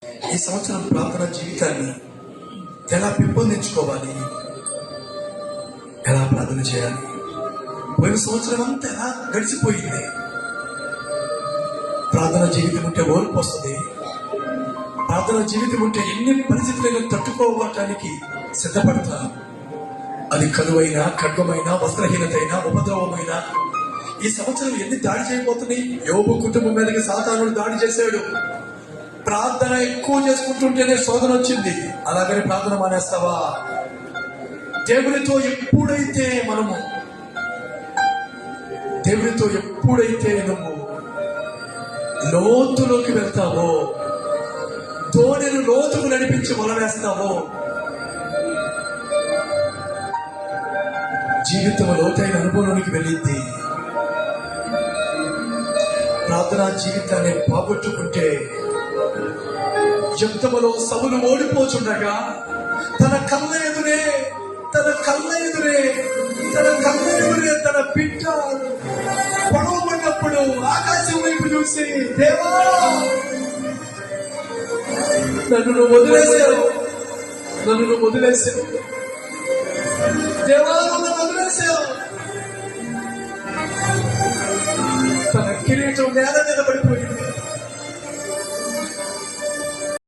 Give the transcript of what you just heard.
ఈ సంవత్సరం ప్రార్థన జీవితాన్ని ఎలా పెంపొందించుకోవాలి, ఎలా ప్రార్థన చేయాలి? పోయిన సంవత్సరం అంతా ఎలా గడిచిపోయింది? ప్రార్థన జీవితం ఉంటే ఓర్పు వస్తుంది. ప్రార్థన జీవితం ఉంటే ఎన్ని పరిస్థితులను తట్టుకోవటానికి సిద్ధపడతా. అది కలువైన, ఖడ్గమైన, వస్త్రహీనతైన, ఉపద్రవమైన ఈ సంవత్సరం ఎన్ని దాడి చేయబోతున్నాయి. యోబు కుటుంబం మీదకి సాతానుడు దాడి చేశాడు. ప్రార్థన ఎక్కువ చేసుకుంటుంటేనే శోధన వచ్చింది. అలాగని ప్రార్థన మానేస్తావా? దేవునితో ఎప్పుడైతే నువ్వు లోతులోకి వెళ్తావో, తోడేను లోతుకు నడిపించి మొలవేస్తావో, జీవితం లోతైన అనుభవంలోనికి వెళ్ళింది. ప్రార్థనా జీవితాన్ని పోగొట్టుకుంటే యుద్ధములో సౌలు ఓడిపోచుండగా తన కళ్ళ ఎదురే తన బిడ్డ పడవబడినప్పుడు ఆకాశం వైపు చూసి, దేవా నన్ను నువ్వు వదిలేశావు, దేవా నన్ను వదిలేశావు. తన కిరీటం నేల